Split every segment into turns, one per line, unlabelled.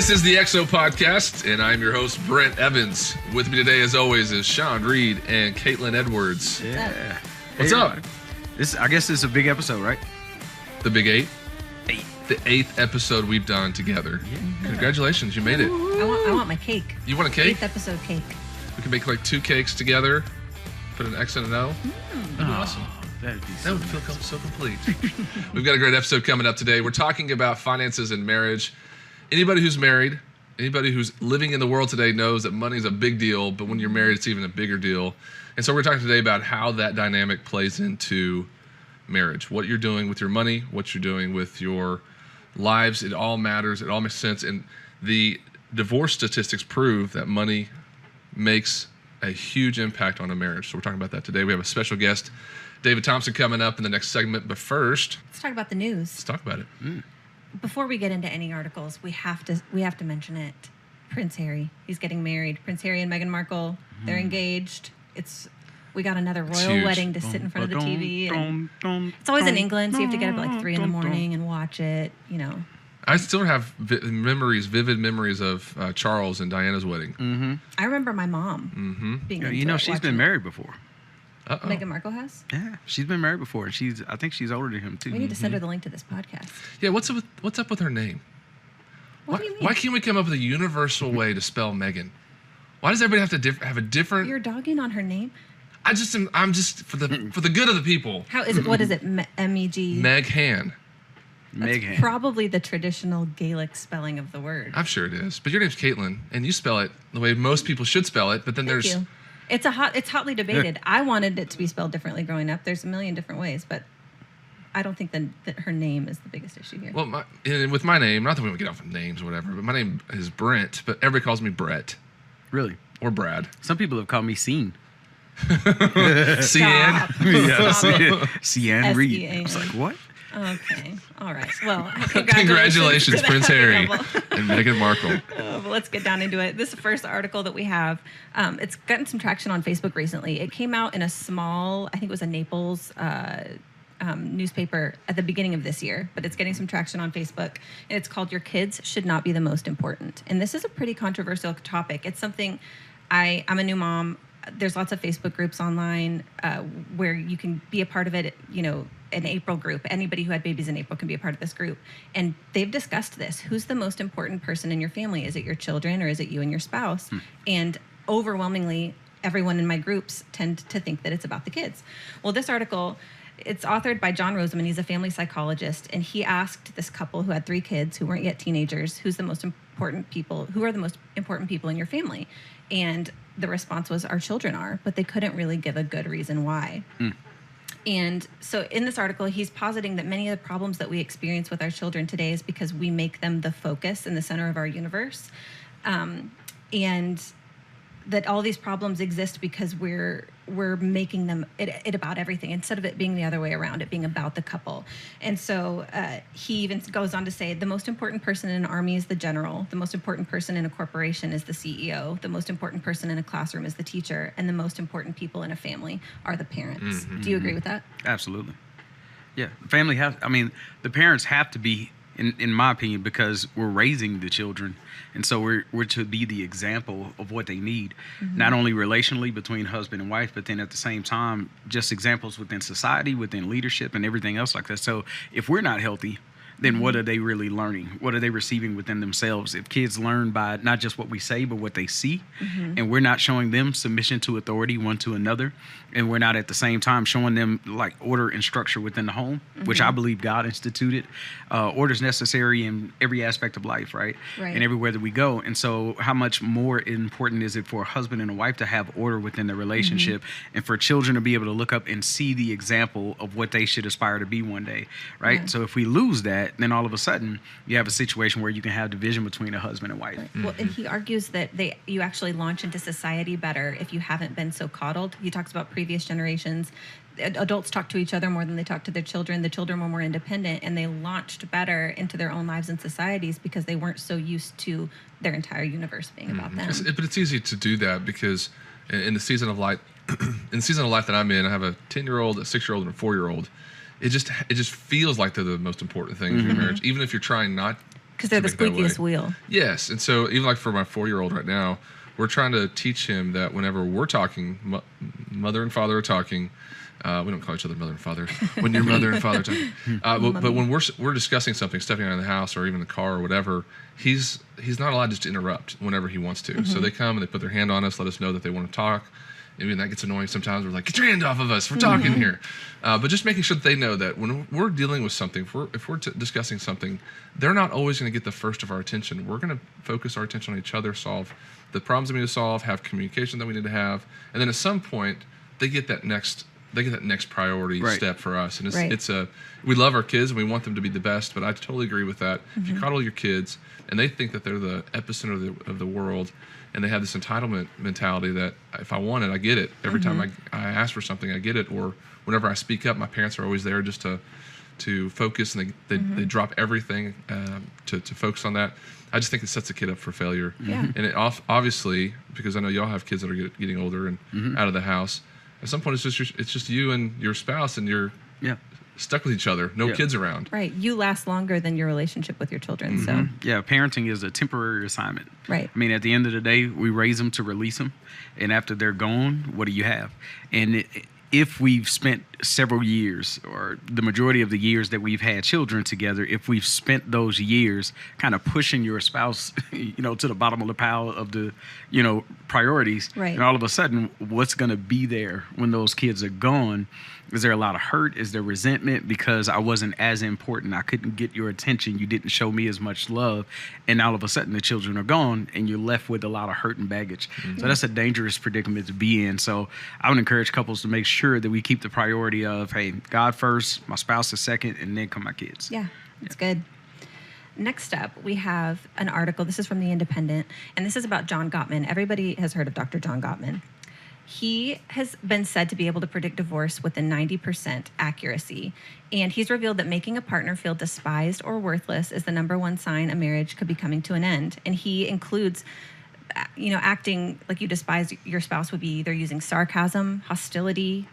This is the XO Podcast, and I'm your host, Brent Evans. With me today, as always, is Sean Reed and Caitlin Edwards.
Yeah.
What's up?
I guess this is a big episode, right?
The Big Eight? The 8th episode we've done together. Yeah. Congratulations, you made it.
I want my cake.
You want a cake?
8th episode cake.
We can make like 2 cakes together, put an X and an O. That'd be awesome.
That
would feel so complete. We've got a great episode coming up today. We're talking about finances and marriage. Anybody who's married, anybody who's living in the world today knows that money is a big deal, but when you're married, it's even a bigger deal. And so we're talking today about how that dynamic plays into marriage, what you're doing with your money, what you're doing with your lives. It all matters. It all makes sense. And the divorce statistics prove that money makes a huge impact on a marriage. So we're talking about that today. We have a special guest, David Thompson, coming up in the next segment. But first,
let's talk about the news.
Let's talk about it.
Before we get into any articles, we have to mention it. Prince Harry, he's getting married. Prince Harry and Meghan Markle, they're engaged. We got another royal wedding to sit in front of the TV. And it's always in England, so you have to get up at like 3 in the morning and watch it. You know.
I still have vivid memories of Charles and Diana's wedding.
Mm-hmm.
I remember my mom being.
She's been married before.
Uh-oh.
Meghan Markle has?
Yeah, she's been married before. I think she's older than him too.
We need to send her the link to this podcast.
Yeah, what's up with her name?
What do you mean?
Why can't we come up with a universal way to spell Meghan? Why does everybody have to have a different?
You're dogging on her name?
I'm just for the good of the people.
How is it? What is it? M-E-G?
Meghan.
That's probably the traditional Gaelic spelling of the word.
I'm sure it is. But your name's Caitlin, and you spell it the way most people should spell it. But then
Thank you. It's hotly debated. I wanted it to be spelled differently growing up. There's a million different ways, but I don't think that her name is the biggest issue here.
Well, with my name, not that we would get off of names or whatever, but my name is Brent, but everybody calls me Brett.
Really?
Or Brad.
Some people have called me Scene.
Cian?
Yeah, Cian Reed. I was like, what?
Okay. All right. Well,
congratulations Prince Harry and Meghan Markle.
Well, let's get down into it. This is the first article that we have. It's gotten some traction on Facebook recently. It came out in a small, I think it was a Naples newspaper at the beginning of this year, but it's getting some traction on Facebook. And it's called Your Kids Should Not Be the Most Important. And this is a pretty controversial topic. It's something I'm a new mom. There's lots of Facebook groups online where you can be a part of it, an April group. Anybody who had babies in April can be a part of this group. And they've discussed this. Who's the most important person in your family? Is it your children or is it you and your spouse? And overwhelmingly, everyone in my groups tend to think that it's about the kids. Well, this article, it's authored by John Roseman. He's a family psychologist. And he asked this couple who had 3 kids who weren't yet teenagers, who are the most important people in your family? And the response was, our children are, but they couldn't really give a good reason why. And so in this article, he's positing that many of the problems that we experience with our children today is because we make them the focus and the center of our universe. And that all these problems exist because we're making them it about everything instead of it being the other way around, it being about the couple. And so he even goes on to say the most important person in an army is the general, the most important person in a corporation is the CEO, the most important person in a classroom is the teacher, and the most important people in a family are the parents. Do you agree with that?
Absolutely. Yeah, the parents have to be, in my opinion, because we're raising the children, and so we're to be the example of what they need, not only relationally between husband and wife, but then at the same time, just examples within society, within leadership, and everything else like that. So if we're not healthy, then what are they really learning? What are they receiving within themselves? If kids learn by not just what we say, but what they see, and we're not showing them submission to authority one to another, and we're not at the same time showing them like order and structure within the home, which I believe God instituted. Order is necessary in every aspect of life, right? And everywhere that we go. And so how much more important is it for a husband and a wife to have order within their relationship, and for children to be able to look up and see the example of what they should aspire to be one day, right? So if we lose that, then all of a sudden you have a situation where you can have division between a husband and wife.
Well, and he argues that you actually launch into society better if you haven't been so coddled. He talks about previous generations. Adults talk to each other more than they talk to their children. The children were more independent, and they launched better into their own lives and societies because they weren't so used to their entire universe being about them.
But it's easy to do that because in the season of life, that I'm in, I have a 10-year-old, a 6-year-old, and a 4-year-old. It just feels like they're the most important things in your marriage, even if you're trying not
Because they're the squeakiest wheel.
Yes. And so even like for my 4-year-old right now, we're trying to teach him that whenever we're talking, mother and father are talking, we don't call each other mother and father. When your mother and father are talking, but when we're discussing something, stepping out of the house or even the car or whatever, he's not allowed just to interrupt whenever he wants to. So they come and they put their hand on us, let us know that they want to talk. Maybe that gets annoying sometimes. We're like, get your hand off of us. We're talking here. But just making sure that they know that when we're dealing with something, if we're discussing something, they're not always going to get the first of our attention. We're going to focus our attention on each other, solve the problems that we need to solve, have communication that we need to have. And then at some point, they get that next priority step for us. And we love our kids and we want them to be the best, but I totally agree with that. If you coddle your kids and they think that they're the epicenter of the world, and they have this entitlement mentality that if I want it, I get it. Every time I ask for something, I get it. Or whenever I speak up, my parents are always there just to focus, and they drop everything to focus on that. I just think it sets a kid up for failure.
Yeah.
And it obviously, because I know y'all have kids that are getting older and out of the house, at some point it's just you and your spouse, and you're stuck with each other. No kids around.
Right. You last longer than your relationship with your children. So
yeah, parenting is a temporary assignment.
Right.
I mean, at the end of the day, we raise them to release them, and after they're gone, what do you have? And if we've spent several years, or the majority of the years that we've had children together, if we've spent those years kind of pushing your spouse, to the bottom of the pile of the, priorities,
right.
And all of a sudden, what's going to be there when those kids are gone? Is there a lot of hurt? Is there resentment because I wasn't as important? I couldn't get your attention. You didn't show me as much love. And all of a sudden, the children are gone, and you're left with a lot of hurt and baggage. So that's a dangerous predicament to be in. So I would encourage couples to make sure that we keep the priority of, hey, God first, my spouse is second, and then come my kids.
Yeah, that's good. Next up, we have an article. This is from The Independent, and this is about John Gottman. Everybody has heard of Dr. John Gottman. He has been said to be able to predict divorce with a 90% accuracy. And he's revealed that making a partner feel despised or worthless is the number one sign a marriage could be coming to an end. And he includes, acting like you despise your spouse would be either using sarcasm, hostility,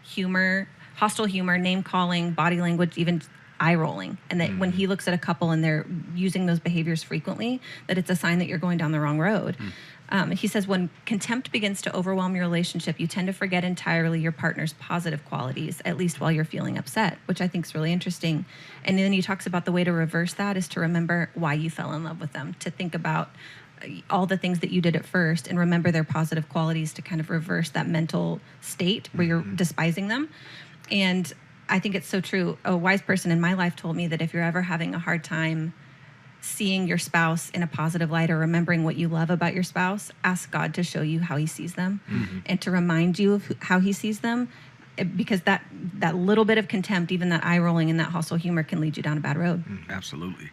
hostile humor, name-calling, body language, even eye rolling. And that when he looks at a couple and they're using those behaviors frequently, that it's a sign that you're going down the wrong road. He says, when contempt begins to overwhelm your relationship, you tend to forget entirely your partner's positive qualities, at least while you're feeling upset, which I think is really interesting. And then he talks about the way to reverse that is to remember why you fell in love with them, to think about all the things that you did at first and remember their positive qualities to kind of reverse that mental state where you're despising them. And I think it's so true. A wise person in my life told me that if you're ever having a hard time seeing your spouse in a positive light or remembering what you love about your spouse, ask God to show you how he sees them and to remind you of how he sees them, because that little bit of contempt, even that eye rolling and that hostile humor can lead you down a bad road.
Absolutely.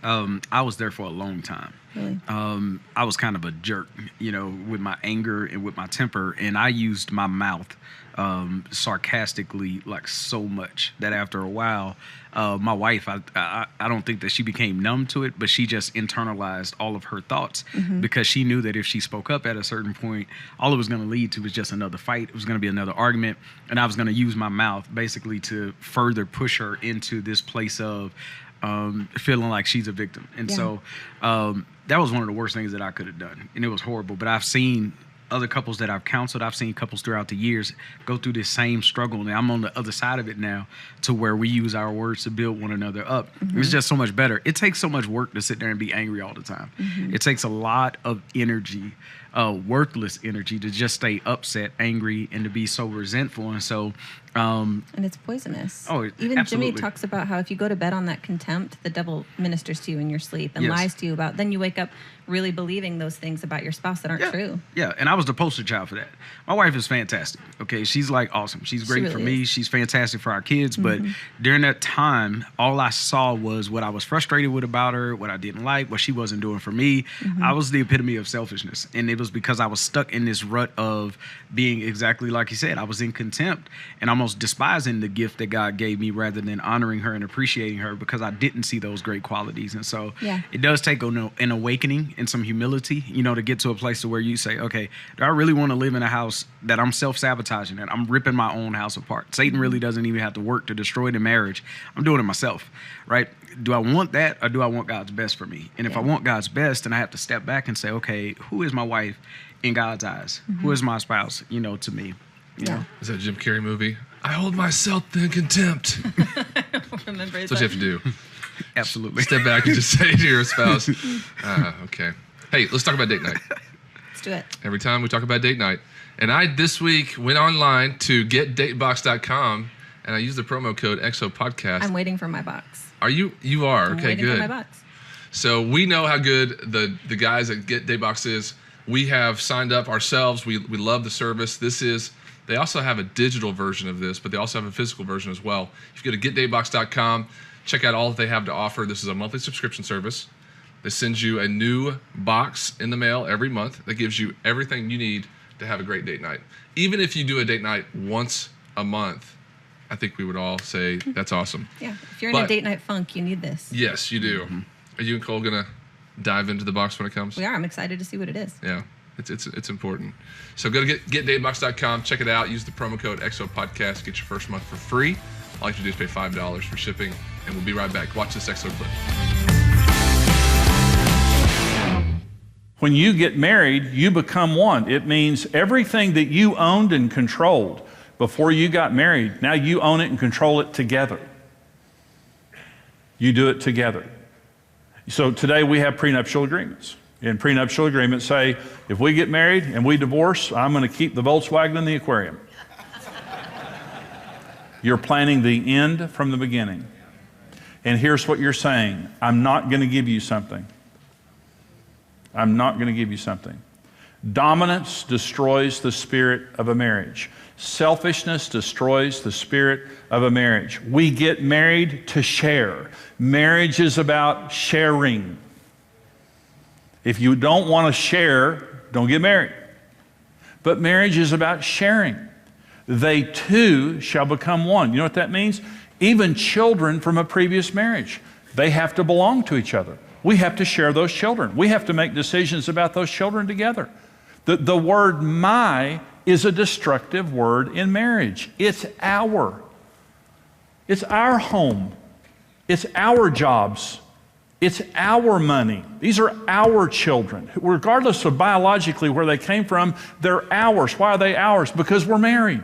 I was there for a long time.
Really?
I was kind of a jerk, with my anger and with my temper, and I used my mouth sarcastically, like so much that after a while, my wife, I don't think that she became numb to it, but she just internalized all of her thoughts because she knew that if she spoke up at a certain point, all it was going to lead to was just another fight. It was going to be another argument, and I was going to use my mouth basically to further push her into this place of feeling like she's a victim. And so that was one of the worst things that I could have done, and it was horrible. But I've seen other couples that I've counseled, I've seen couples throughout the years go through this same struggle, and I'm on the other side of it now, to where we use our words to build one another up. It's just so much better. It takes so much work to sit there and be angry all the time. It takes a lot of energy, worthless energy, to just stay upset, angry, and to be so resentful. And so
and it's poisonous.
Oh,
even
absolutely.
Jimmy talks about how if you go to bed on that contempt, the devil ministers to you in your sleep and lies to you about, then you wake up really believing those things about your spouse that aren't true.
Yeah, and I was the poster child for that. My wife is fantastic. Okay, she's like awesome. She's great for me. She's fantastic for our kids. But during that time, all I saw was what I was frustrated with about her, what I didn't like, what she wasn't doing for me. I was the epitome of selfishness. And it was because I was stuck in this rut of being exactly like you said. I was in contempt and almost despising the gift that God gave me rather than honoring her and appreciating her because I didn't see those great qualities. And so it does take an awakening and some humility, to get to a place to where you say, okay, do I really want to live in a house that I'm self-sabotaging and I'm ripping my own house apart? Satan really doesn't even have to work to destroy the marriage. I'm doing it myself, right? Do I want that or do I want God's best for me? And if I want God's best, then I have to step back and say, okay, who is my wife in God's eyes? Who is my spouse, to me? You know?
Is that a Jim Carrey movie? I hold myself in contempt.
I don't remember.
That's what you have to do.
Absolutely.
Step back and just say to your spouse, okay. Hey, let's talk about date night.
Let's do it. Every
time we talk about date night. And I, this week, went online to getdatebox.com and I used the promo code EXOPODCAST.
I'm waiting for my box.
Are you? You are.
I'm
okay,
waiting
good.
for my box.
So we know how good the guys at Get Datebox is. We have signed up ourselves. We love the service. They also have a digital version of this, but they also have a physical version as well. If you go to getdatebox.com, check out all that they have to offer. This is a monthly subscription service. They send you a new box in the mail every month that gives you everything you need to have a great date night. Even if you do a date night once a month, I think we would all say that's awesome.
Yeah, if you're in a date night funk, you need this.
Yes, you do. Are you and Cole going to dive into the box when it comes?
We are. I'm excited to see what it is.
Yeah, it's important. So go to getdatebox.com, check it out, use the promo code EXOPODCAST, get your first month for free. All you have to do is pay $5 for shipping, and we'll be right back. Watch this EXO clip.
When you get married, you become one. It means everything that you owned and controlled before you got married, now you own it and control it together. You do it together. So today we have prenuptial agreements. And prenuptial agreements say, if we get married and we divorce, I'm going to keep the Volkswagen in the aquarium. You're planning the end from the beginning. And here's what you're saying. I'm not going to give you something. I'm not going to give you something. Dominance destroys the spirit of a marriage. Selfishness destroys the spirit of a marriage. We get married to share. Marriage is about sharing. If you don't want to share, don't get married. But marriage is about sharing. They two shall become one. You know what that means? Even children from a previous marriage, they have to belong to each other. We have to share those children. We have to make decisions about those children together. The word my is a destructive word in marriage. It's our home. It's our jobs. It's our money. These are our children. Regardless of biologically where they came from, they're ours. Why are they ours? Because we're married.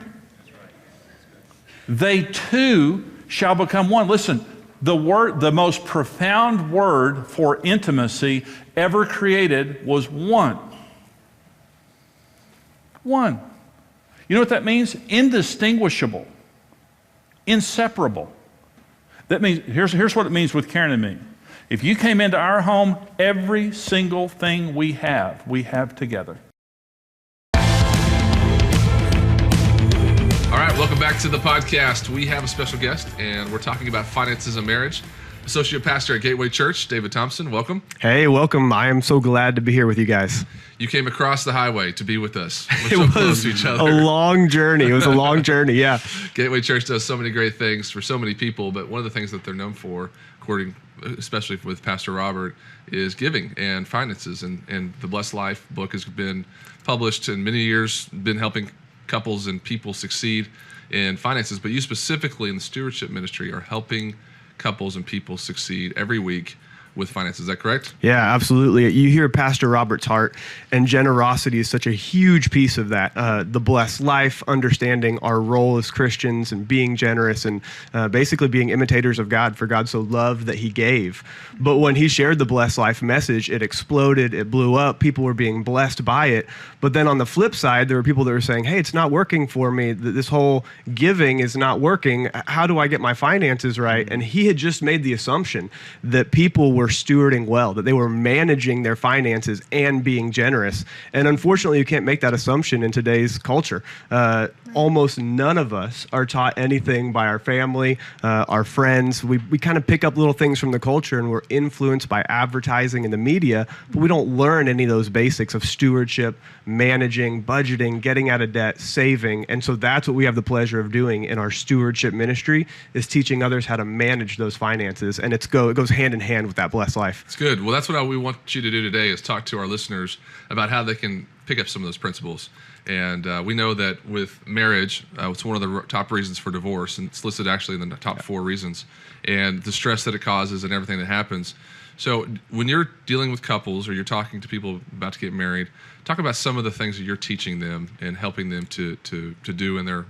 They too shall become one. Listen, the most profound word for intimacy ever created was one. One. You know what that means? Indistinguishable. Inseparable. That means, here's what it means with Karen and me. If you came into our home, every single thing we have together.
All right, welcome back to the podcast. We have a special guest, and we're talking about finances and marriage. Associate Pastor at Gateway Church, David Thompson, welcome.
Hey, welcome. I am so glad to be here with you guys.
You came across the highway to be with us. We're so close to each other.
A long journey. It was a long journey, yeah.
Gateway Church does so many great things for so many people, but one of the things that they're known for, especially with Pastor Robert, is giving and finances. And the Blessed Life book has been published in many years, been helping couples and people succeed in finances. But you specifically in the stewardship ministry are helping couples and people succeed every week with finances. Is that correct?
Yeah, absolutely. You hear Pastor Robert's heart, and generosity is such a huge piece of that. The blessed life, understanding our role as Christians and being generous and basically being imitators of God, for God so loved that he gave. But when he shared the blessed life message, it exploded, it blew up, people were being blessed by it. But then on the flip side, there were people that were saying, hey, it's not working for me. This whole giving is not working. How do I get my finances right? And he had just made the assumption that people were stewarding well, that they were managing their finances and being generous. And unfortunately, you can't make that assumption in today's culture. Almost none of us are taught anything by our family, our friends. We kind of pick up little things from the culture, and we're influenced by advertising and the media, but we don't learn any of those basics of stewardship, managing, budgeting, getting out of debt, saving. And so that's what we have the pleasure of doing in our stewardship ministry, is teaching others how to manage those finances. And it goes hand in hand with that blessed life.
It's good. Well, that's what we want you to do today, is talk to our listeners about how they can pick up some of those principles. And we know that with marriage, it's one of the top reasons for divorce, and it's listed actually in the top 4 reasons, and the stress that it causes and everything that happens. So when you're dealing with couples or you're talking to people about to get married, talk about some of the things that you're teaching them and helping them to do in their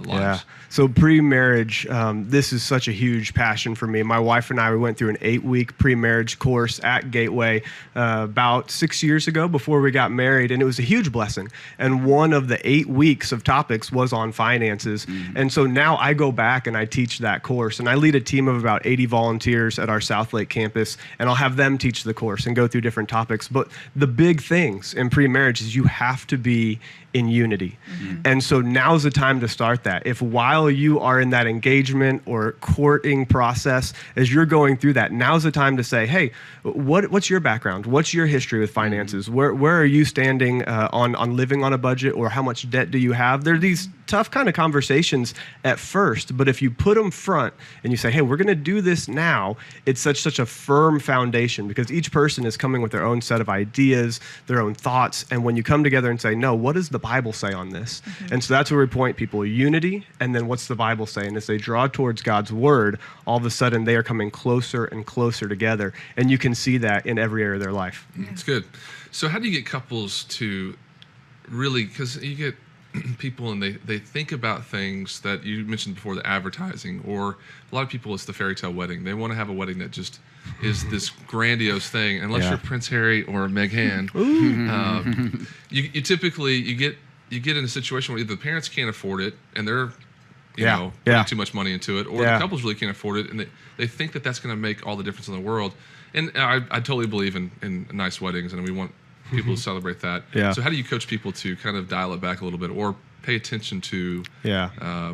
lives.
Yeah. So pre-marriage, this is such a huge passion for me. My wife and I, we went through an 8-week pre-marriage course at Gateway about 6 years ago before we got married, and it was a huge blessing. And one of the 8 weeks of topics was on finances. And so now I go back and I teach that course, and I lead a team of about 80 volunteers at our Southlake campus, and I'll have them teach the course and go through different topics. But the big things in pre-marriage is you have to be in unity. And so now's the time to start that. If while you are in that engagement or courting process, as you're going through that, now's the time to say, hey, what's your background? What's your history with finances? Where are you standing on living on a budget, or how much debt do you have? There are these tough kind of conversations at first, but if you put them front and you say, hey, we're going to do this now, it's such a firm foundation, because each person is coming with their own set of ideas, their own thoughts. And when you come together and say, no, what does the Bible say on this? And so that's where we point people: unity, and then what's the Bible say? And as they draw towards God's word, all of a sudden they are coming closer and closer together. And you can see that in every area of their life.
It's good. So how do you get couples to really, because you get people and they think about things that you mentioned before, the advertising, or a lot of people, it's the fairy tale wedding. They want to have a wedding that just is this grandiose thing. Unless you're Prince Harry or Meghan, you typically get in a situation where either the parents can't afford it and they're putting too much money into it, or the couples really can't afford it and they think that that's going to make all the difference in the world. And I totally believe in nice weddings, and we want people to celebrate that. So how do you coach people to kind of dial it back a little bit, or pay attention to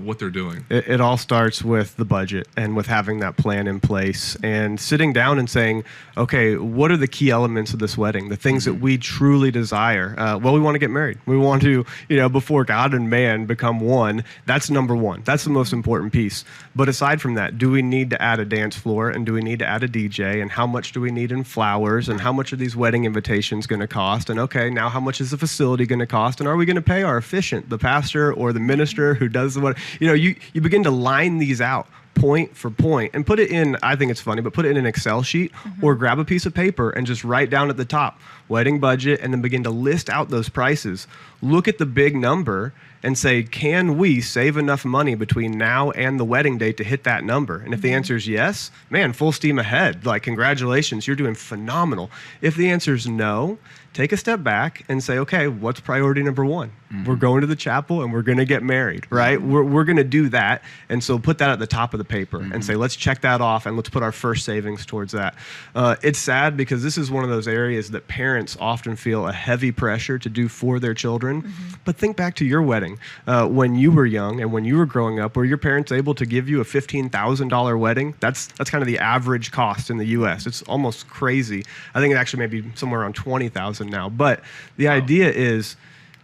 what they're doing?
It all starts with the budget and with having that plan in place and sitting down and saying, okay, what are the key elements of this wedding? The things that we truly desire. Well, we want to get married. We want to, before God and man become one. That's number one. That's the most important piece. But aside from that, do we need to add a dance floor, and do we need to add a DJ, and how much do we need in flowers, and how much are these wedding invitations going to cost? And okay, now how much is the facility going to cost? And are we going to pay our officiant, the pastor or the minister who does the wedding? You begin to line these out point for point and put it in, I think it's funny, but put it in an Excel sheet or grab a piece of paper and just write down at the top, wedding budget, and then begin to list out those prices. Look at the big number and say, can we save enough money between now and the wedding date to hit that number? And if the answer is yes, man, full steam ahead. Like, congratulations, you're doing phenomenal. If the answer is no, take a step back and say, okay, what's priority number one? We're going to the chapel and we're going to get married, right? We're going to do that. And so put that at the top of the paper and say, let's check that off and let's put our first savings towards that. It's sad because this is one of those areas that parents often feel a heavy pressure to do for their children. But think back to your wedding when you were young and when you were growing up. Were your parents able to give you a $15,000 wedding? That's kind of the average cost in the U.S. It's almost crazy. I think it actually may be somewhere around $20,000 now. But the idea is,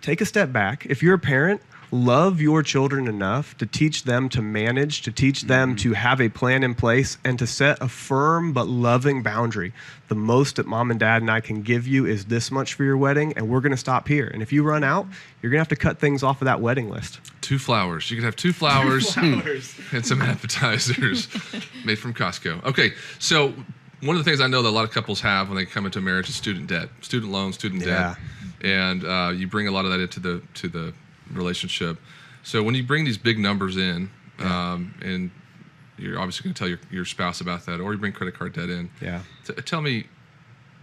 take a step back. If you're a parent, love your children enough to teach them to manage, to teach them to have a plan in place, and to set a firm but loving boundary. The most that mom and dad and I can give you is this much for your wedding, and we're going to stop here. And if you run out, you're going to have to cut things off of that wedding list.
2 flowers. You could have 2 flowers and some appetizers made from Costco. Okay, so one of the things I know that a lot of couples have when they come into marriage is student debt, student loans, student debt. And you bring a lot of that into the relationship. So when you bring these big numbers in, and you're obviously going to tell your spouse about that, or you bring credit card debt in. Tell me,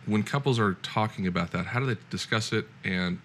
when couples are talking about that, how do they discuss it? And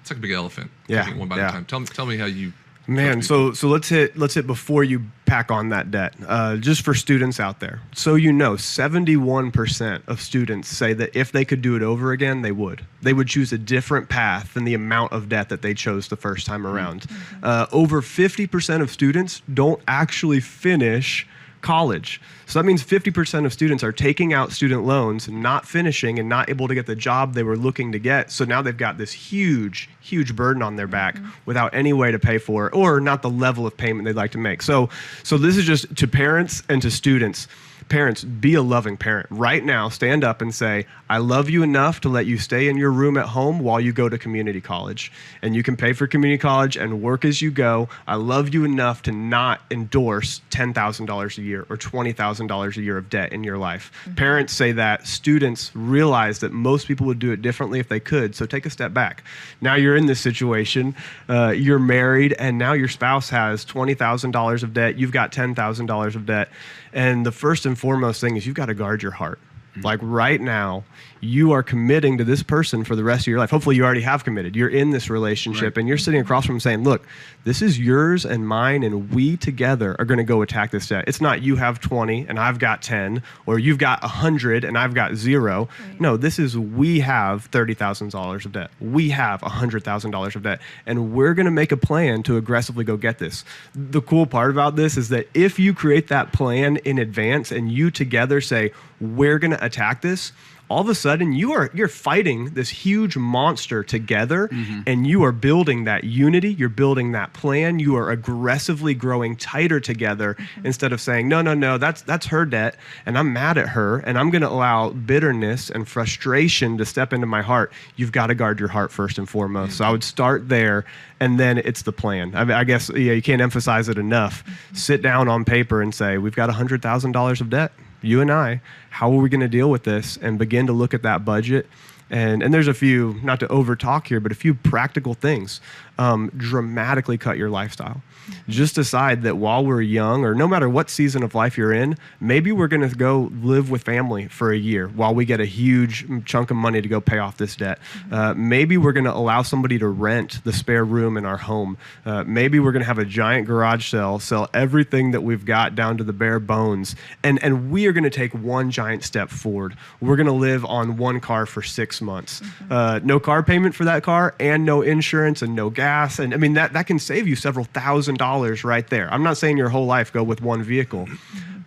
it's like a big elephant. Taking it one by a time. Tell me how you
Man, so let's hit before you pack on that debt. Just for students out there, so 71% of students say that if they could do it over again, they would choose a different path than the amount of debt that they chose the first time around. Over 50% of students don't actually finish college. So that means 50% of students are taking out student loans, not finishing, and not able to get the job they were looking to get. So now they've got this huge burden on their back without any way to pay for it, or not the level of payment they'd like to make. So this is just to parents and to students. Parents, be a loving parent. Right now, stand up and say, I love you enough to let you stay in your room at home while you go to community college. And you can pay for community college and work as you go. I love you enough to not endorse $10,000 a year or $20,000 a year of debt in your life. Parents say that. Students realize that most people would do it differently if they could. So take a step back. Now you're in this situation. You're married, and now your spouse has $20,000 of debt. You've got $10,000 of debt. And the first and foremost thing is you've got to guard your heart. Like right now, you are committing to this person for the rest of your life. Hopefully you already have committed. You're in this relationship, and you're sitting across from them saying, look, this is yours and mine, and we together are going to go attack this debt. It's not you have 20 and I've got 10, or you've got 100 and I've got 0. Right. No, this is we have $30,000 of debt. We have $100,000 of debt, and we're going to make a plan to aggressively go get this. The cool part about this is that if you create that plan in advance and you together say, we're going to attack this, all of a sudden you're fighting this huge monster together, and you are building that unity, you're building that plan, you are aggressively growing tighter together instead of saying, no, that's her debt and I'm mad at her and I'm going to allow bitterness and frustration to step into my heart. You've got to guard your heart first and foremost. So I would start there, and then it's the plan. I guess you can't emphasize it enough. Sit down on paper and say, we've got $100,000 of debt. You and I, how are we going to deal with this? And begin to look at that budget. And there's a few, not to over talk here, but a few practical things. Dramatically cut your lifestyle. Just decide that while we're young, or no matter what season of life you're in, maybe we're going to go live with family for a year while we get a huge chunk of money to go pay off this debt. Maybe we're going to allow somebody to rent the spare room in our home. Maybe we're going to have a giant garage sell everything that we've got down to the bare bones. And we are going to take one giant step forward. We're going to live on one car for 6 months. No car payment for that car, and no insurance, and no gas. And I mean, that can save you several $1,000s right there. I'm not saying your whole life go with one vehicle,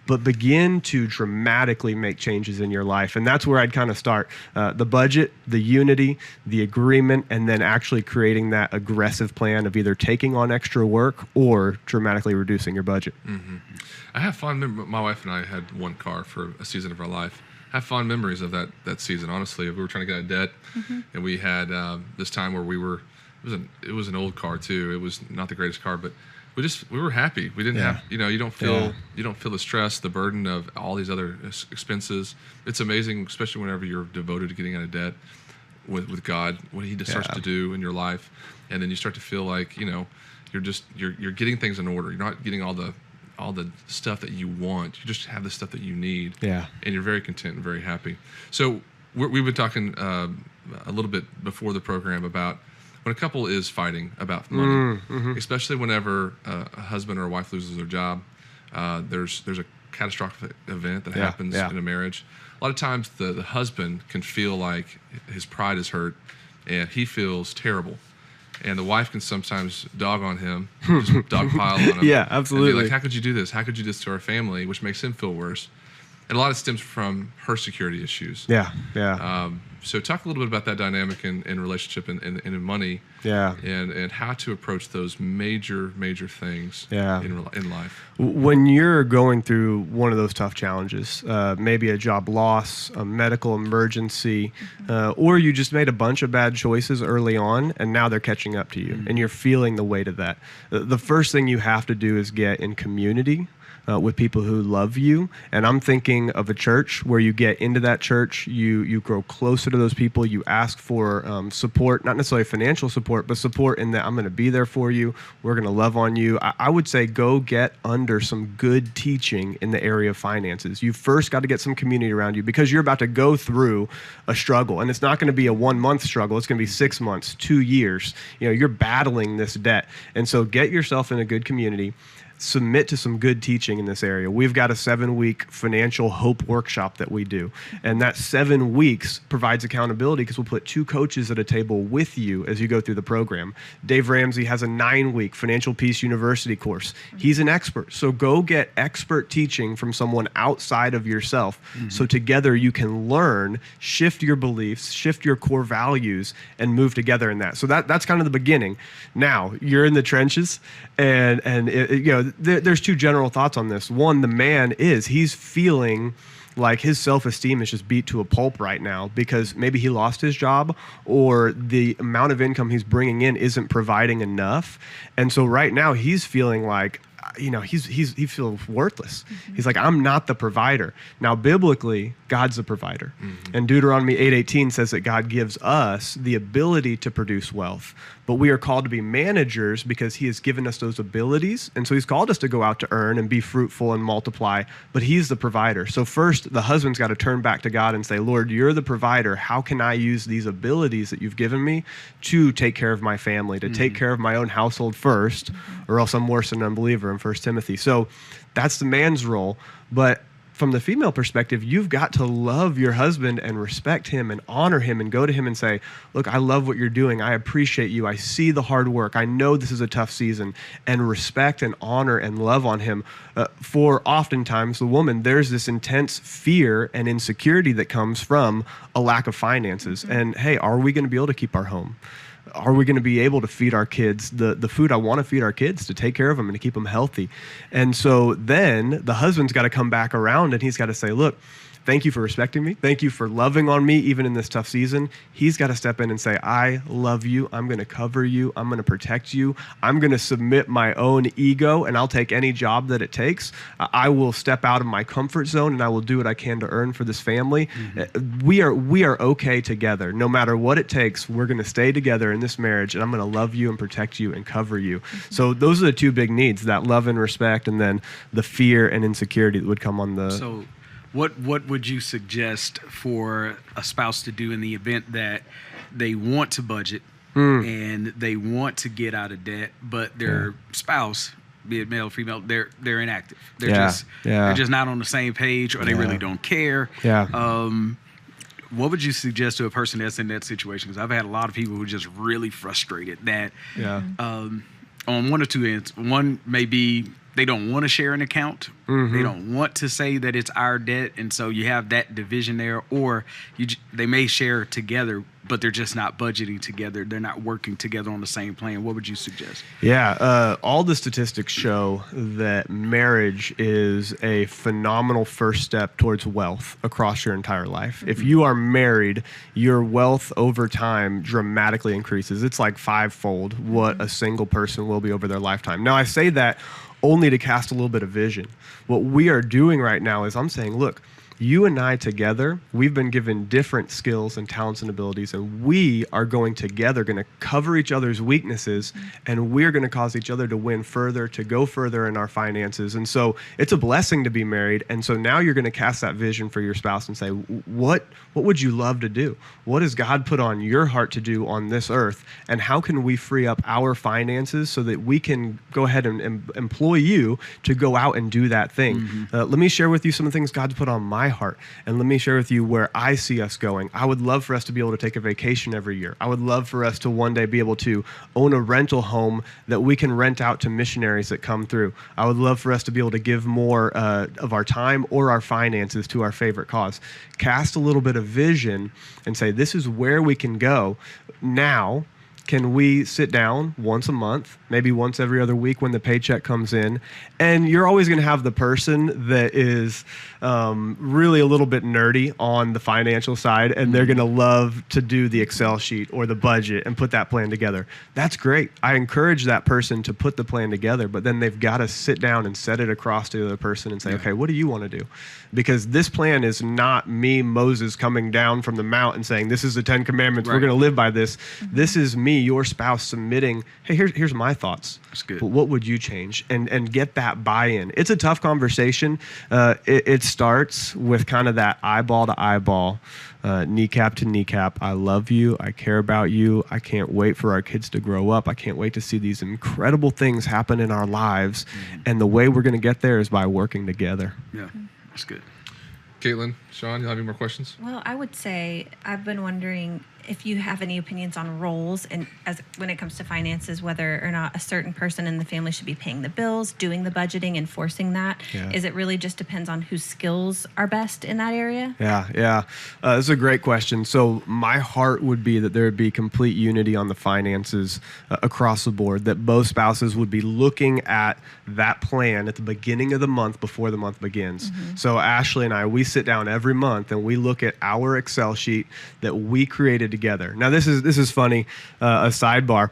but begin to dramatically make changes in your life. And that's where I'd kind of start. The budget, the unity, the agreement, and then actually creating that aggressive plan of either taking on extra work or dramatically reducing your budget.
I have fond memories. My wife and I had one car for a season of our life. I have fond memories of that season, honestly. We were trying to get out of debt, and we had this time where it was an old car too. It was not the greatest car, but we were happy. We didn't have, you don't feel the stress, the burden of all these other expenses. It's amazing, especially whenever you're devoted to getting out of debt with God, what He starts to do in your life, and then you start to feel like you're getting things in order. You're not getting all the stuff that you want. You just have the stuff that you need. Yeah. And you're very content and very happy. So we've been talking a little bit before the program about when a couple is fighting about money, especially whenever a husband or a wife loses their job. There's a catastrophic event that happens in a marriage. A lot of times the husband can feel like his pride is hurt and he feels terrible. And the wife can sometimes dog on him, just dogpile on him.
Yeah, absolutely.
And be like, how could you do this? How could you do this to our family? Which makes him feel worse. And a lot of it stems from her security issues.
Yeah.
So talk a little bit about that dynamic in relationship and in money. Yeah. And how to approach those major things in life.
When you're going through one of those tough challenges, maybe a job loss, a medical emergency, or you just made a bunch of bad choices early on and now they're catching up to you and you're feeling the weight of that. The first thing you have to do is get in community with people who love you. And I'm thinking of a church where you get into that church, you grow closer to those people, you ask for support, not necessarily financial support, support, but support in that I'm going to be there for you. We're going to love on you. I would say go get under some good teaching in the area of finances. You first got to get some community around you because you're about to go through a struggle, and it's not going to be a 1 month struggle. It's going to be 6 months, 2 years. You're battling this debt. And so get yourself in a good community. Submit to some good teaching in this area. We've got a 7-week financial hope workshop that we do. And that 7 weeks provides accountability because we'll put 2 coaches at a table with you as you go through the program. Dave Ramsey has a 9-week Financial Peace University course. He's an expert. So go get expert teaching from someone outside of yourself. So together you can learn, shift your beliefs, shift your core values, and move together in that. So that's kind of the beginning. Now, you're in the trenches, and there's 2 general thoughts on this. One, the man he's feeling like his self-esteem is just beat to a pulp right now because maybe he lost his job or the amount of income he's bringing in isn't providing enough. And so right now he's feeling like, he feels worthless. He's like, I'm not the provider. Now, biblically, God's the provider. And Deuteronomy 8:18 says that God gives us the ability to produce wealth, but we are called to be managers because he has given us those abilities. And so he's called us to go out to earn and be fruitful and multiply, but he's the provider. So first, the husband's got to turn back to God and say, Lord, you're the provider. How can I use these abilities that you've given me to take care of my family, to take care of my own household first, or else I'm worse than an unbeliever in 1 Timothy. So that's the man's role. But from the female perspective, you've got to love your husband and respect him and honor him and go to him and say, look, I love what you're doing. I appreciate you. I see the hard work. I know this is a tough season, and respect and honor and love on him. For oftentimes the woman, there's this intense fear and insecurity that comes from a lack of finances. And hey, are we going to be able to keep our home? Are we going to be able to feed our kids the food I want to feed our kids, to take care of them and to keep them healthy? And so then the husband's got to come back around and he's got to say, look, thank you for respecting me. Thank you for loving on me, even in this tough season. He's got to step in and say, I love you. I'm going to cover you. I'm going to protect you. I'm going to submit my own ego, and I'll take any job that it takes. I will step out of my comfort zone, and I will do what I can to earn for this family. We are okay together. No matter what it takes, we're going to stay together in this marriage, and I'm going to love you and protect you and cover you. So those are the 2 big needs, that love and respect, and then the fear and insecurity that would come on the...
So what would you suggest for a spouse to do in the event that they want to budget and they want to get out of debt, but their spouse, be it male or female, they're inactive. They're just not on the same page, or they really don't care. What would you suggest to a person that's in that situation? Because I've had a lot of people who are just really frustrated that on one or 2 ends. One may be they don't want to share an account. They don't want to say that it's our debt, and so you have that division there. Or they may share together, but they're just not budgeting together. They're not working together on the same plan. What would you suggest?
All the statistics show that marriage is a phenomenal first step towards wealth across your entire life. If you are married, your wealth over time dramatically increases. It's like 5-fold what a single person will be over their lifetime. Now, I say that only to cast a little bit of vision. What we are doing right now is I'm saying, look, you and I together, we've been given different skills and talents and abilities, and we are going together, going to cover each other's weaknesses, and we're going to cause each other to win further, to go further in our finances. And so it's a blessing to be married. And so now you're going to cast that vision for your spouse and say, what would you love to do? What has God put on your heart to do on this earth? And how can we free up our finances so that we can go ahead and employ you to go out and do that thing? Let me share with you some of the things God's put on my heart. And let me share with you where I see us going. I would love for us to be able to take a vacation every year. I would love for us to one day be able to own a rental home that we can rent out to missionaries that come through. I would love for us to be able to give more of our time or our finances to our favorite cause. Cast a little bit of vision and say, this is where we can go. Now, can we sit down once a month, maybe once every other week when the paycheck comes in? And you're always going to have the person that is really a little bit nerdy on the financial side, and they're going to love to do the Excel sheet or the budget and put that plan together. That's great. I encourage that person to put the plan together, but then they've got to sit down and set it across to the other person and say, okay, what do you want to do? Because this plan is not me, Moses, coming down from the mount and saying, this is the 10 Commandments. Right. We're going to live by this. This is me me, your spouse, submitting, hey, here's my thoughts.
That's good.
But what would you change? And get that buy-in. It's a tough conversation. It starts with kind of that eyeball to eyeball, kneecap to kneecap. I love you. I care about you. I can't wait for our kids to grow up. I can't wait to see these incredible things happen in our lives. And the way we're going to get there is by working together.
Yeah, that's good.
Caitlin, Sean, you have any more questions?
Well, I would say I've been wondering if you have any opinions on roles and when it comes to finances, whether or not a certain person in the family should be paying the bills, doing the budgeting, enforcing that.
Yeah.
Is it really just depends on whose skills are best in that area?
Yeah. This is a great question. So my heart would be that there would be complete unity on the finances across the board, that both spouses would be looking at that plan at the beginning of the month before the month begins. So Ashley and I, we sit down every month and we look at our Excel sheet that we created together. Now, this is funny, a sidebar.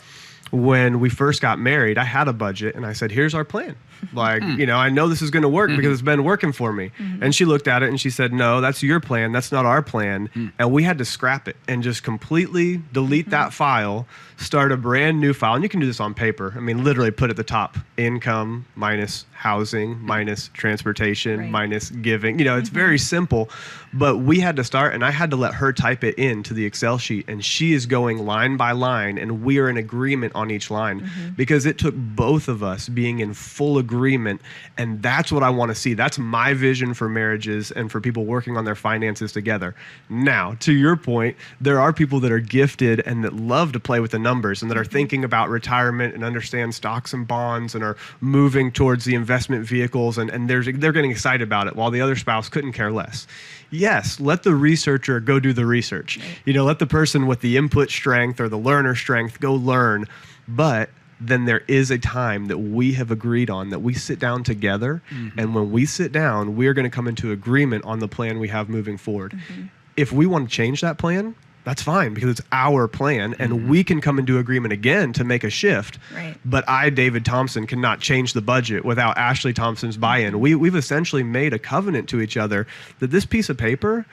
When we first got married, I had a budget and I said, here's our plan. Like, I know this is going to work because it's been working for me. And she looked at it and she said, no, that's your plan. That's not our plan. And we had to scrap it and just completely delete that file, start a brand new file. And you can do this on paper. I mean, literally put at the top, income minus housing minus transportation minus giving. It's very simple. But we had to start, and I had to let her type it into the Excel sheet. And she is going line by line, and we are in agreement on each line because it took both of us being in full agreement. And that's what I want to see. That's my vision for marriages and for people working on their finances together. Now, to your point, there are people that are gifted and that love to play with the numbers and that are thinking about retirement and understand stocks and bonds and are moving towards the investment vehicles, and they're getting excited about it while the other spouse couldn't care less. Yes, let the researcher go do the research. Let the person with the input strength or the learner strength go learn. But then there is a time that we have agreed on that we sit down together. And when we sit down, we're going to come into agreement on the plan we have moving forward. If we want to change that plan, that's fine because it's our plan and we can come into agreement again to make a shift.
Right.
But I, David Thompson, cannot change the budget without Ashley Thompson's buy-in. We've essentially made a covenant to each other that this piece of paper,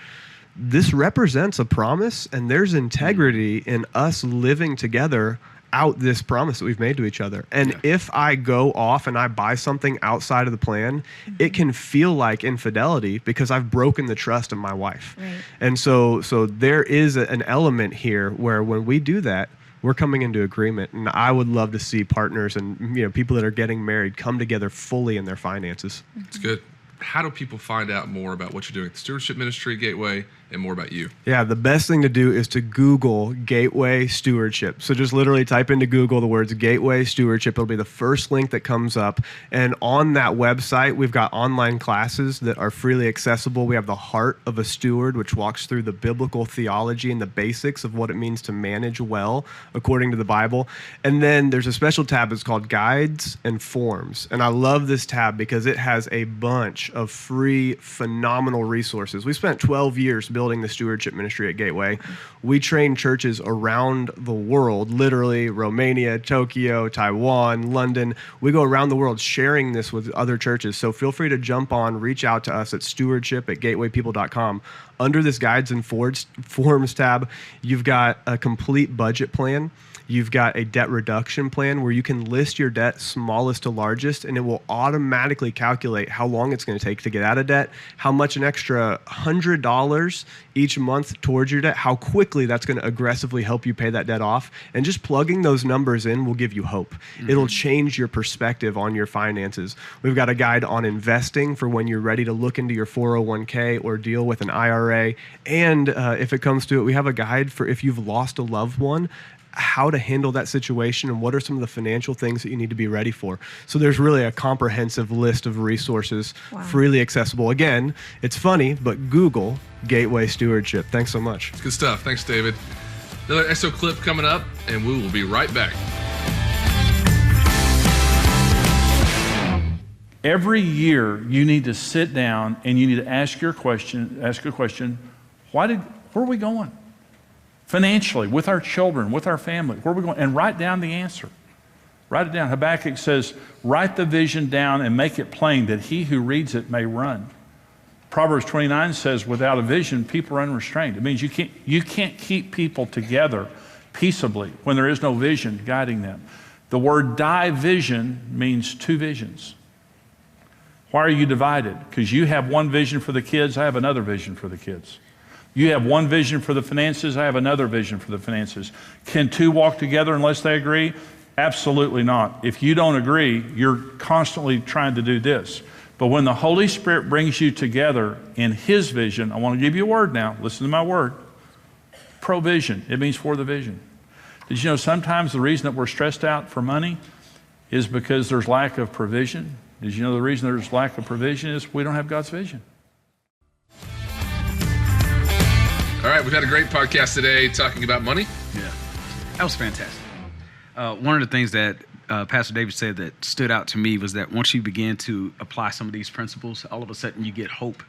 this represents a promise and there's integrity in us living together out this promise that we've made to each other. And if I go off and I buy something outside of the plan, it can feel like infidelity because I've broken the trust of my wife.
Right.
And so there is an element here where when we do that, we're coming into agreement. And I would love to see partners and people that are getting married come together fully in their finances.
It's good. How do people find out more about what you're doing at the Stewardship Ministry, Gateway, and more about you?
Yeah, the best thing to do is to Google Gateway Stewardship. So just literally type into Google the words Gateway Stewardship. It'll be the first link that comes up. And on that website, we've got online classes that are freely accessible. We have the Heart of a Steward, which walks through the biblical theology and the basics of what it means to manage well according to the Bible. And then there's a special tab that's called Guides and Forms. And I love this tab because it has a bunch of free, phenomenal resources. We spent 12 years building the stewardship ministry at Gateway. We train churches around the world, literally Romania, Tokyo, Taiwan, London. We go around the world sharing this with other churches. So feel free to jump on, reach out to us at stewardship@gatewaypeople.com. Under this Guides and Forms tab, you've got a complete budget plan. You've got a debt reduction plan where you can list your debt smallest to largest, and it will automatically calculate how long it's going to take to get out of debt, how much an extra $100 each month towards your debt, how quickly that's going to aggressively help you pay that debt off. And just plugging those numbers in will give you hope. It'll change your perspective on your finances. We've got a guide on investing for when you're ready to look into your 401k or deal with an IRA. And if it comes to it, we have a guide for if you've lost a loved one, how to handle that situation and what are some of the financial things that you need to be ready for. So there's really a comprehensive list of resources, freely accessible. Again, it's funny, but Google Gateway Stewardship. Thanks so much.
It's good stuff. Thanks, David. Another EXO clip coming up, and we will be right back.
Every year, you need to sit down and you need to ask a question, where are we going? Financially, with our children, with our family, where are we going? And write down the answer. Write it down. Habakkuk says, write the vision down and make it plain that he who reads it may run. Proverbs 29 says, without a vision, people are unrestrained. It means you can't keep people together peaceably when there is no vision guiding them. The word division means two visions. Why are you divided? Because you have one vision for the kids, I have another vision for the kids. You have one vision for the finances, I have another vision for the finances. Can two walk together unless they agree? Absolutely not. If you don't agree, you're constantly trying to do this. But when the Holy Spirit brings you together in His vision, I want to give you a word now. Listen to my word. Provision. It means for the vision. Did you know sometimes the reason that we're stressed out for money is because there's lack of provision? Did you know the reason there's lack of provision is we don't have God's vision?
All right, we've had a great podcast today talking about money.
Yeah, that was fantastic. One of the things that Pastor David said that stood out to me was that once you begin to apply some of these principles, all of a sudden you get hope.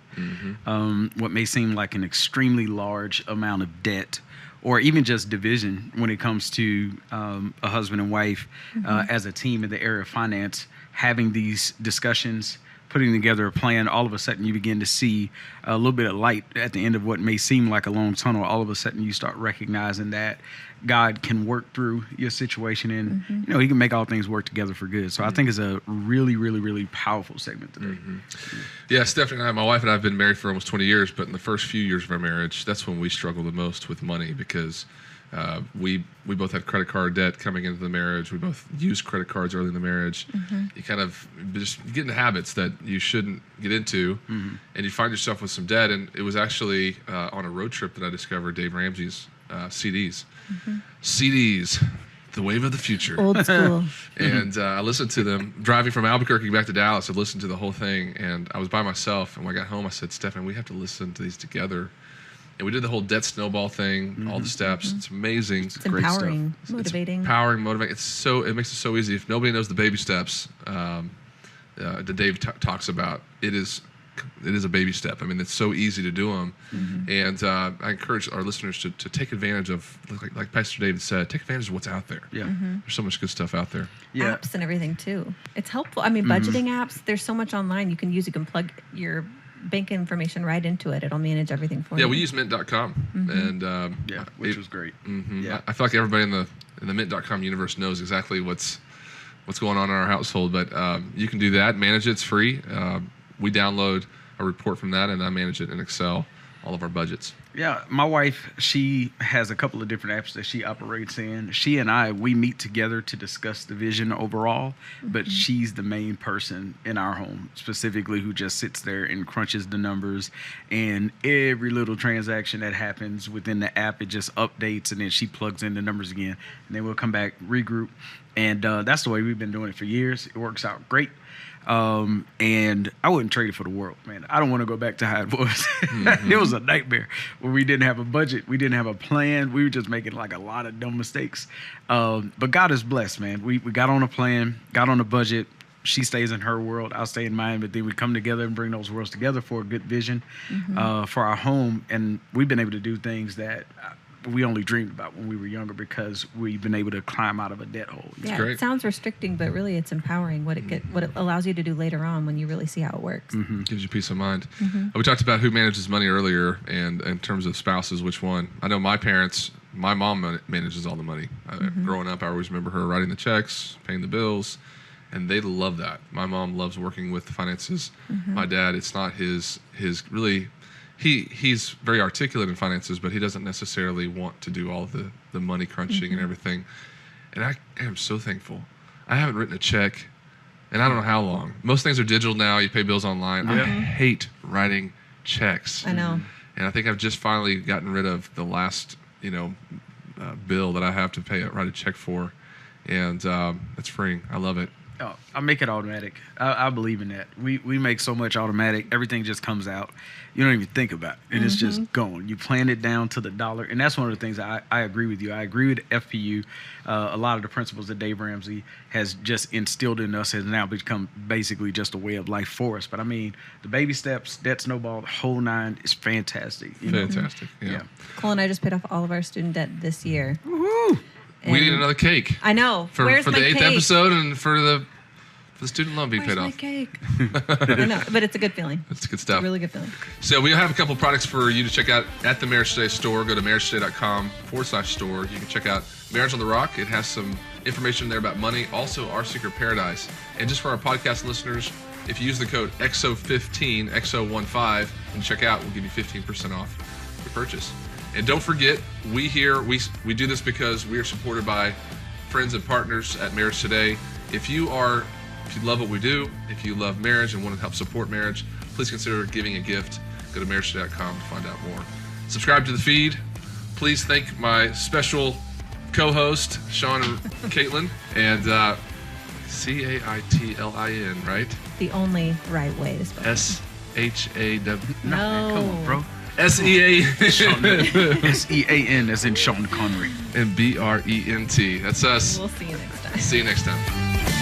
What may seem like an extremely large amount of debt, or even just division when it comes to a husband and wife as a team in the area of finance, having these discussions, putting together a plan, all of a sudden you begin to see a little bit of light at the end of what may seem like a long tunnel. All of a sudden you start recognizing that God can work through your situation and, He can make all things work together for good. So I think it's a really, really, really powerful segment today.
Yeah, Stephanie and I, my wife and I have been married for almost 20 years, but in the first few years of our marriage, that's when we struggled the most with money because we both had credit card debt coming into the marriage. We both used credit cards early in the marriage. You kind of just get into habits that you shouldn't get into, and you find yourself with some debt. And it was actually on a road trip that I discovered Dave Ramsey's CDs. CDs, the wave of the future.
Old school.
And I listened to them driving from Albuquerque back to Dallas. I listened to the whole thing, and I was by myself. And when I got home, I said, Stephanie, we have to listen to these together. And we did the whole debt snowball thing, all the steps. It's amazing.
It's empowering, motivating.
It's empowering, motivating. It makes it so easy. If nobody knows the baby steps that Dave talks about, it is a baby step. I mean, it's so easy to do them. And I encourage our listeners to take advantage of, like Pastor David said, take advantage of what's out there.
Yeah.
There's so much good stuff out there.
Yeah.
Apps and everything too. It's helpful. I mean, budgeting apps, there's so much online you can use. You can plug your bank information right into it. It'll manage everything for you.
Yeah, we use mint.com. And
which was great.
Yeah. I feel like everybody in the mint.com universe knows exactly what's going on in our household, but you can do that, manage it. It's free. We download a report from that, and I manage it in Excel, all of our budgets.
Yeah, my wife, she has a couple of different apps that she operates in. She and we meet together to discuss the vision overall, but she's the main person in our home, specifically, who just sits there and crunches the numbers. And every little transaction that happens within the app, it just updates, and then she plugs in the numbers again. And then we'll come back, regroup. And that's the way we've been doing it for years. It works out great. And I wouldn't trade it for the world, man. I don't want to go back to how it was. It was a nightmare where we didn't have a budget. We didn't have a plan. We were just making like a lot of dumb mistakes. But God is blessed, man. We got on a plan, got on a budget. She stays in her world, I'll stay in mine, but then we come together and bring those worlds together for a good vision for our home. And we've been able to do things that we only dreamed about when we were younger because we've been able to climb out of a debt hole.
Yeah,
great.
it sounds restricting, but really it's empowering what it allows you to do later on when you really see how it works.
Gives you peace of mind. We talked about who manages money earlier, and in terms of spouses, which one. I know my mom manages all the money. Growing up, I always remember her writing the checks, paying the bills, and they love that. My mom loves working with the finances. My dad, it's not his really. He's very articulate in finances, but he doesn't necessarily want to do all the money crunching and everything. And I am so thankful. I haven't written a check in I don't know how long. Most things are digital now. You pay bills online. I hate writing checks.
I know.
And I think I've just finally gotten rid of the last bill that I have to write a check for. And it's freeing. I love it.
Oh, I make it automatic. I believe in that. We make so much automatic. Everything just comes out. You don't even think about it. And it's just going. You plan it down to the dollar. And that's one of the things I agree with you. I agree with FPU. A lot of the principles that Dave Ramsey has just instilled in us has now become basically just a way of life for us. But I mean, the baby steps, debt snowball, the whole nine is fantastic.
Fantastic. Yeah.
Cole and I just paid off all of our student debt this year.
Woo-hoo.
We need another cake.
I know.
For
Where's
the
my
8th
cake?
episode and for the for the student loan being paid
Where's my
off.
cake? I know, but it's a good feeling.
That's good
It's a
stuff.
really good feeling.
So we have a couple products for you to check out at the Marriage Today store. Go to marriagetoday.com/store. You can check out Marriage on the Rock. It has some information there about money. Also, Our Secret Paradise. And just for our podcast listeners, if you use the code XO15, XO15, when you check out, we'll give you 15% off your purchase. And don't forget, we do this because we are supported by friends and partners at Marriage Today. If you love what we do, if you love marriage and want to help support marriage, please consider giving a gift. Go to marriagetoday.com to find out more. Subscribe to the feed. Please thank my special co-host, Sean and Caitlin, and Caitlin, right?
The only right way to spell it.
SHAW.
No.
Come on, bro.
SEA
SEAN as in Sean Connery.
and BRENT. That's us.
We'll see you next time.
See you next time.